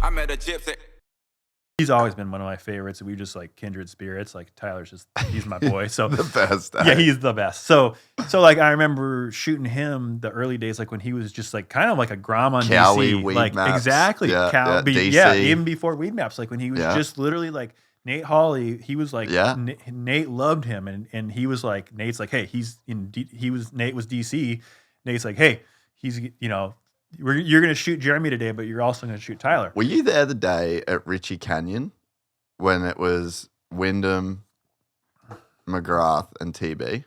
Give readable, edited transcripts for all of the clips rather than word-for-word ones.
I met a gypsy. He's always been one of my favorites. We just like kindred spirits. Like Tyler's he's my boy. So The best. yeah, he's the best. So like I remember shooting him the early days, like when he was just like kind of like a Grom on Cowie, DC. Weed Like Maps. exactly. Yeah, DC. DC. Even before Weed Maps, like when he was just literally like Nate Hawley, he was like Nate loved him and he was like Nate's like, hey, Nate was DC. Nate's like, hey, he's you're going to shoot Jeremy today, but you're also going to shoot Tyler. Were you there the day at Ritchie Canyon when it was Wyndham, McGrath, and TB?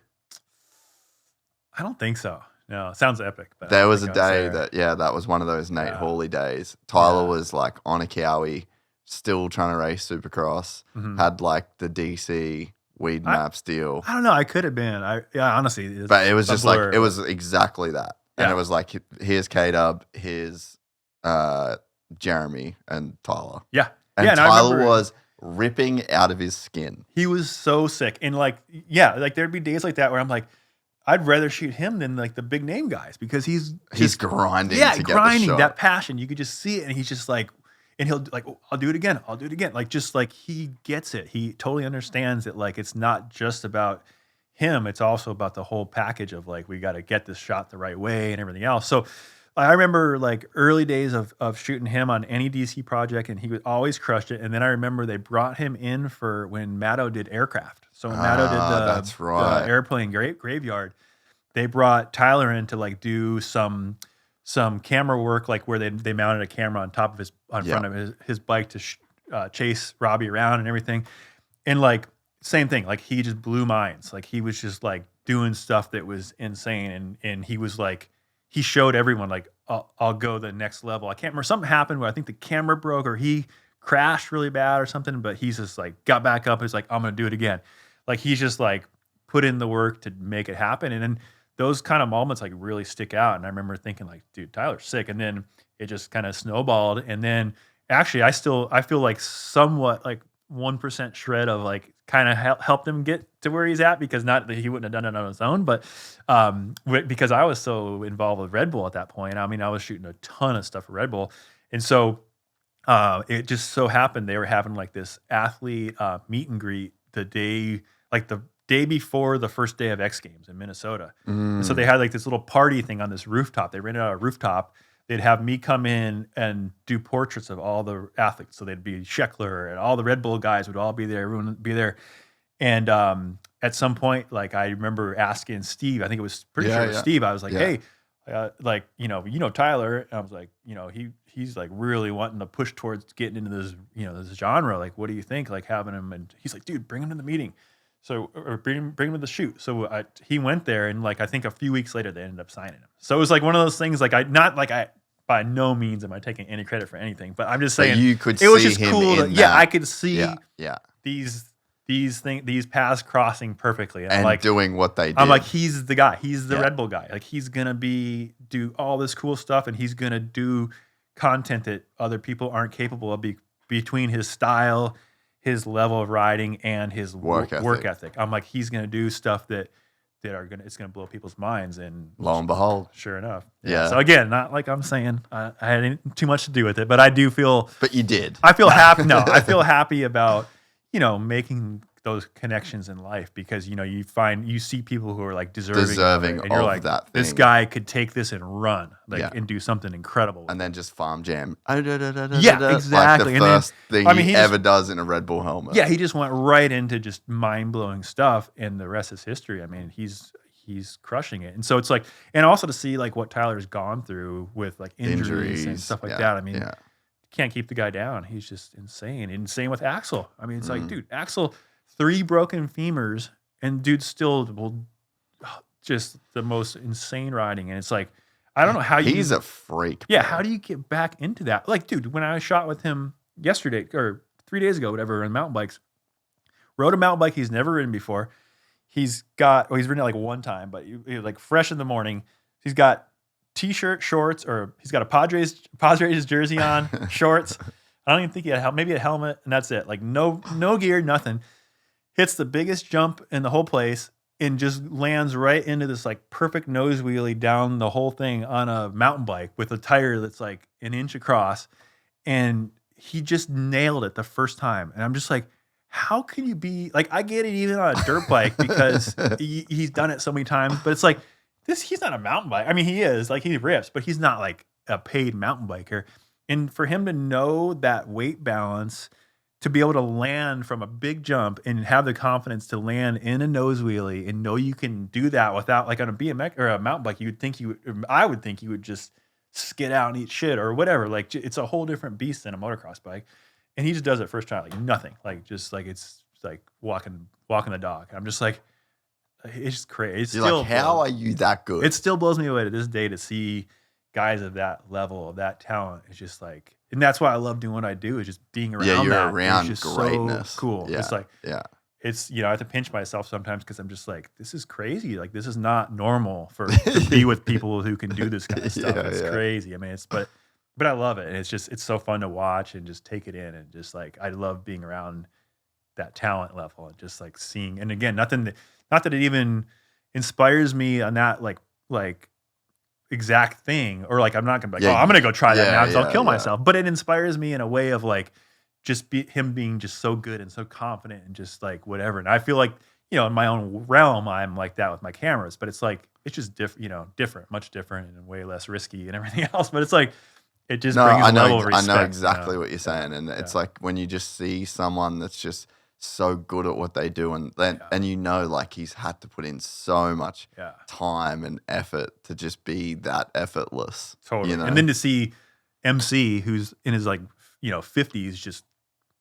I don't think so. No, it sounds epic. But There was a day that was one of those Nate Hawley days. Tyler was like on a Cowie, still trying to race Supercross, had like the DC Weed Maps deal. I don't know. I could have been. Honestly. But it was just blur. like, it was exactly that. And it was like, here's K-Dub, here's Jeremy, and Tyler. Yeah. And Tyler was ripping out of his skin. He was so sick. And like there'd be days like that where I'm like, I'd rather shoot him than like the big name guys because he's grinding. Yeah, to grinding, get the shot. that passion. You could just see it. And he's just like, and he'll like, oh, I'll do it again. I'll do it again. Like, just like he gets it. He totally understands that like, it's not just about him. It's also about the whole package of like, we got to get this shot the right way and everything else. So I remember like early days of shooting him on any DC project and he would always crush it. And then I remember they brought him in for when Matto did aircraft. So when Matto did the airplane graveyard, they brought Tyler in to like do some camera work, like where they mounted a camera on top of front of his bike to chase Robbie around and everything. And like, same thing, like he just blew minds. Like he was just like doing stuff that was insane. And he was like, he showed everyone like, I'll go the next level. I can't remember, something happened where I think the camera broke or he crashed really bad or something, but he's just like, got back up. He's like, I'm going to do it again. Like he's just like put in the work to make it happen. And then those kind of moments like really stick out. And I remember thinking like, dude, Tyler's sick. And then it just kind of snowballed. And then actually I feel like somewhat like 1% shred of like kind of helped him get to where he's at, because not that he wouldn't have done it on his own, but because I was so involved with Red Bull at that point. I mean, I was shooting a ton of stuff for Red Bull. And so it just so happened they were having like this athlete meet and greet the day before the first day of X Games in Minnesota. And so they had like this little party thing on this rooftop. They rented out a rooftop. They'd have me come in and do portraits of all the athletes. So they'd be Scheckler and all the Red Bull guys would all be there. Everyone would be there. And at some point, like I remember asking Steve, I think it was pretty sure it was Steve. I was like, hey, like, Tyler. And I was like, he's like really wanting to push towards getting into this, this genre. Like, what do you think? Like having him, and he's like, dude, bring him to the meeting. So, or bring him to the shoot. So he went there, and like I think a few weeks later they ended up signing him. So it was like one of those things. Like by no means am I taking any credit for anything, but I'm just saying you could it was see just him cool. I could see these paths crossing perfectly, and like doing what they did. I'm like, he's the guy. He's the Red Bull guy. Like he's gonna do all this cool stuff, and he's gonna do content that other people aren't capable of. Between his style, his level of riding, and his work ethic. I'm like, he's gonna do stuff it's gonna blow people's minds. And lo and behold, sure enough. Yeah. So again, not like I'm saying I had too much to do with it, but I do feel. But you did. I feel happy. No, I feel happy about making those connections in life, because you see people who are like deserving and you're like, that thing. This guy could take this and run and do something incredible, and then just farm jam. Yeah, exactly. Like the first thing he ever does in a Red Bull helmet. Yeah, he just went right into just mind-blowing stuff, and the rest is history. I mean, he's crushing it. And so it's like, and also to see like what Tyler's gone through with like injuries and stuff like that. I mean, can't keep the guy down. He's just insane. Insane with Axel. I mean, it's like, dude, Axel, 3 broken femurs, and dude still will just the most insane riding. And it's like, I don't know how he's a freak. Yeah. Bro. How do you get back into that? Like, dude, when I shot with him yesterday or 3 days ago, whatever, on mountain bikes, rode a mountain bike he's never ridden before. He's ridden it like one time, but he was like fresh in the morning. He's got t-shirt, shorts, or he's got a Padres jersey on, shorts. I don't even think he had maybe a helmet, and that's it. Like no gear, nothing. Hits the biggest jump in the whole place and just lands right into this like perfect nose wheelie down the whole thing on a mountain bike with a tire that's like an inch across. And he just nailed it the first time. And I'm just like, how can you be like, I get it even on a dirt bike because he's done it so many times, but it's like he's not a mountain bike. I mean, he is like, he rips, but he's not like a paid mountain biker. And for him to know that weight balance, to be able to land from a big jump and have the confidence to land in a nose wheelie and know you can do that without, like on a BMX or a mountain bike, I would think you would just skid out and eat shit or whatever. Like it's a whole different beast than a motocross bike. And he just does it first try, like nothing, like just like it's like walking the dog. I'm just like, it's just crazy. You're like, how are you that good? It still blows me away to this day to see guys of that level, of that talent. It's just like, and that's why I love doing what I do, is just being around. Yeah, you're that. around It's just greatness. so cool. Yeah, It's like, it's, I have to pinch myself sometimes because I'm just like, this is crazy. Like, this is not normal to be with people who can do this kind of stuff. It's crazy. I mean, but I love it. And it's so fun to watch and just take it in. And just like, I love being around that talent level and just like seeing, and again, not that it even inspires me on that, like exact thing, or like I'm not gonna be like, I'm gonna go try that now because I'll kill myself. But it inspires me in a way of like just him being just so good and so confident and just like whatever. And I feel like, in my own realm, I'm like that with my cameras, but it's like it's just different, much different and way less risky and everything else. But it's like it just brings a level of respect. I know exactly what you're saying, and it's like when you just see someone that's just so good at what they do, and like he's had to put in so much time and effort to just be that effortless. Totally. And then to see MC, who's in his like 50s, just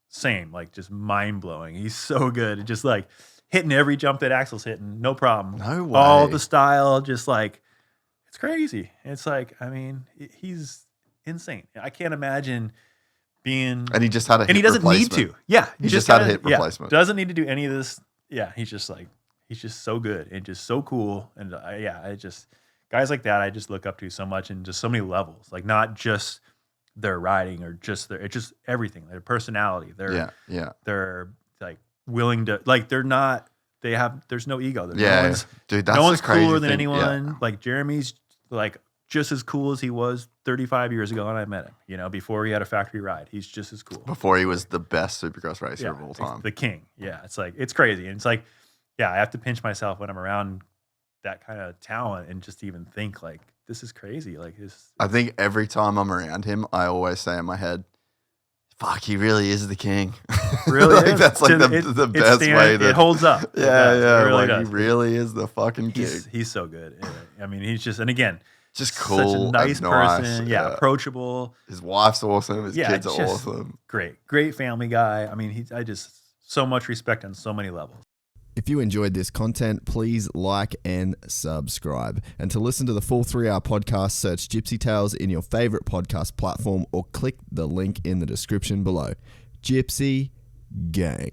same, like just mind blowing. He's so good, just like hitting every jump that Axel's hitting, no problem. No way. All the style, just like it's crazy. It's like, I mean, he's insane. I can't imagine being, and he just had a hip and he doesn't need to. Yeah, he just had a hip replacement. Doesn't need to do any of this. Yeah, he's just so good and just so cool. And I just guys like that I just look up to so much, and just so many levels. Like not just their riding or just it's just everything. Their personality. They're like willing to like. They're not. There's no ego. Dude, that's no one's crazy cooler than thing. anyone. Yeah. Like Jeremy's like just as cool as he was 35 years ago when I met him. Before he had a factory ride, he's just as cool. Before he was the best Supercross racer of all time, the king. Yeah, it's like it's crazy, and it's like, I have to pinch myself when I'm around that kind of talent, and just even think like this is crazy. Like I think every time I'm around him, I always say in my head, "Fuck, he really is the king." Really, like, that's like the best way that it holds up. Yeah, it really like does. He really is the fucking king. He's so good. I mean, he's just, and again, just cool, such a nice person. Approachable. His wife's awesome. His kids are awesome. Great family guy. I mean, I just so much respect on so many levels. If you enjoyed this content, please like and subscribe. And to listen to the full 3-hour podcast, search Gypsy Tales in your favorite podcast platform or click the link in the description below. Gypsy Gang.